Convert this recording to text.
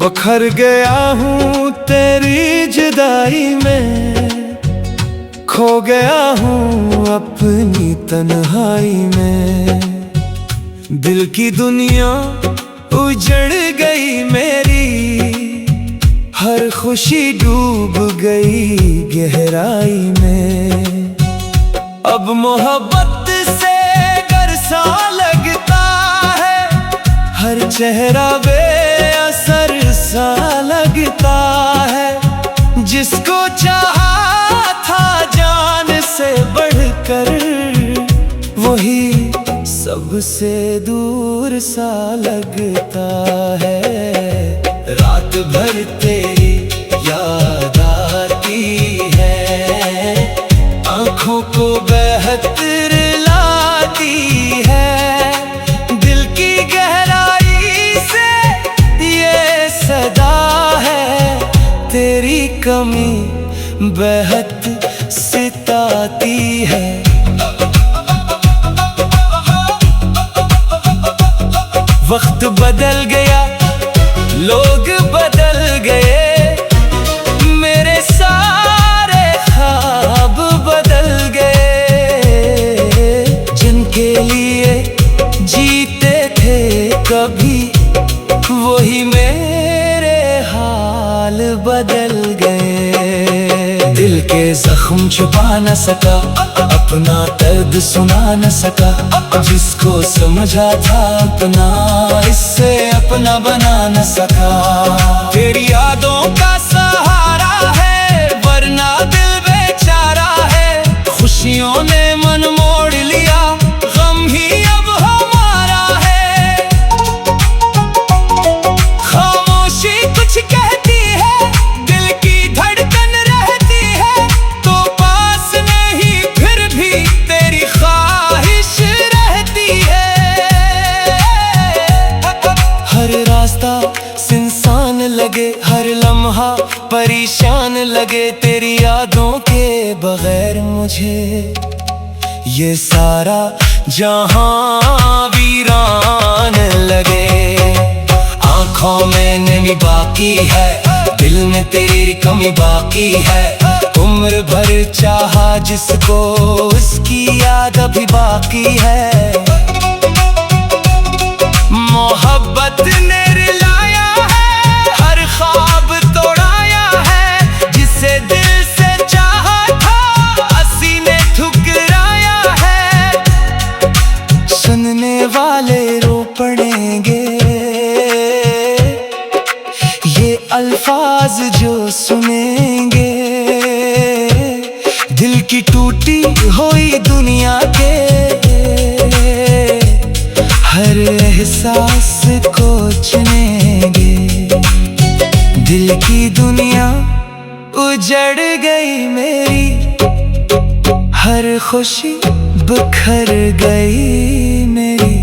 बखर गया हूँ तेरी जुदाई में, खो गया हूँ अपनी तन्हाई में। दिल की दुनिया उजड़ गई मेरी, हर खुशी डूब गई गहराई में। अब मोहब्बत से गर सा लगता है, हर चेहरा बेअसर सा लगता है। जिसको चाहा था जान से बढ़कर, वही सबसे दूर सा लगता है। रात भर तेरी याद आती है, आँखों को बेहतर लाती है। दिल की गहराई से ये सदा है, तेरी कमी बेहद सताती है। वक्त बदल गया, लोग बदल गए, मेरे सारे ख्वाब बदल गए। जिनके लिए जीते थे कभी, वही मेरे हाल बदल गए। दिल के जख्म छुपा न सका, अपना दर्द सुना न सका। जिसको समझा था अपना, इससे अपना बना न सका। तेरी यादों का सहारा है, वरना दिल बेचारा है। खुशियों ने मन मोड़ लिया, गम ही अब हमारा है। खामोशी कुछ कहती है, दिल की धड़कन रहती है। तो पास नहीं फिर भी तेरी ख्वाहिश रहती है। हर रास्ता सुनसान लगे, हर लम्हा परेशान लगे। तेरी यादों के बगैर मुझे ये सारा जहां वीरान लगे। आँखों में नमी बाकी है, दिल में तेरी कमी बाकी है। उम्र भर चाहा जिसको, उसकी याद अभी बाकी है। मोहब्बत ने रुलाया है, हर ख्वाब तोड़ाया है। जिसे दिल से चाहा था, हंसी ने ठुकराया है। सुनने वाले रो पड़ेंगे ये अल्फाज जो सुनेंगे। दिल की टूटी हुई दुनिया के हर एहसास को चुनेंगे। दिल की दुनिया उजड़ गई मेरी, हर खुशी बिखर गई मेरी।